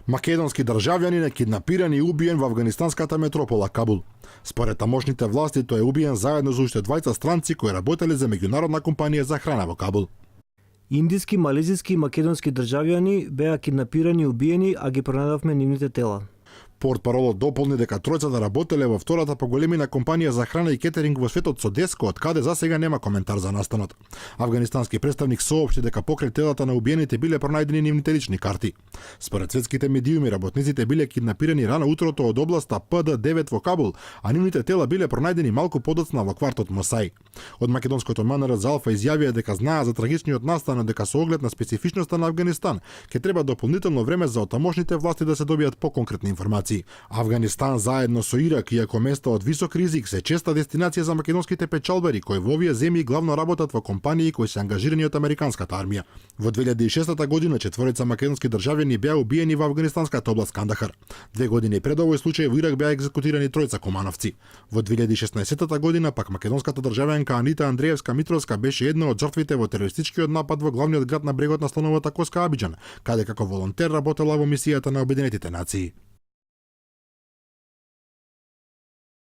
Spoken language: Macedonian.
Македонски државјанин е киднапиран и убиен во афганистанската метропола Кабул. Според тамошните власти тој е убиен заедно со уште двајца странци кои работеле за меѓународна компанија за храна во Кабул. Индиски, малезиски и македонски државјани беа киднапирани и убиени, а ги пронајдовме нивните тела. Портпаролот дополни дека тројцата работеле во втората по големина компанија за храна и кетеринг во светот Содеско, од каде за сега нема коментар за настанот. Афганистански представник соопшти дека покрај телата на убиените биле пронајдени нивните лични карти. Според светските медиуми, работниците биле киднапирани рано утрото од областа ПД-9 во Кабул, а нивните тела биле пронајдени малку подоцна во квартот Мосај. Од македонското МНР за Алфа изјавија дека знаа за трагичниот настан, дека со оглед на специфичноста на Афганистан ќе треба дополнително време за од тамошните власти да се добијат поконкретни информации. Афганистан заедно со Ирак, иако место од висок ризик, се честа дестинација за македонските печалбари кои во овие земји главно работат во компании кои се ангажирани од американската армија. Во 2006 година четворица македонски државјани беа убиени во афганистанската област Кандахар. 2 години пред овој случај во Ирак беа екзекутирани тројца комановци. Во 2016 година пак македонската државјанка Анита Андреевска Митровска беше една од жртвите во терористичкиот напад во главниот град на брегот на слоновата коска Абиџан, каде како волонтер работела во мисијата на Обединетите нации.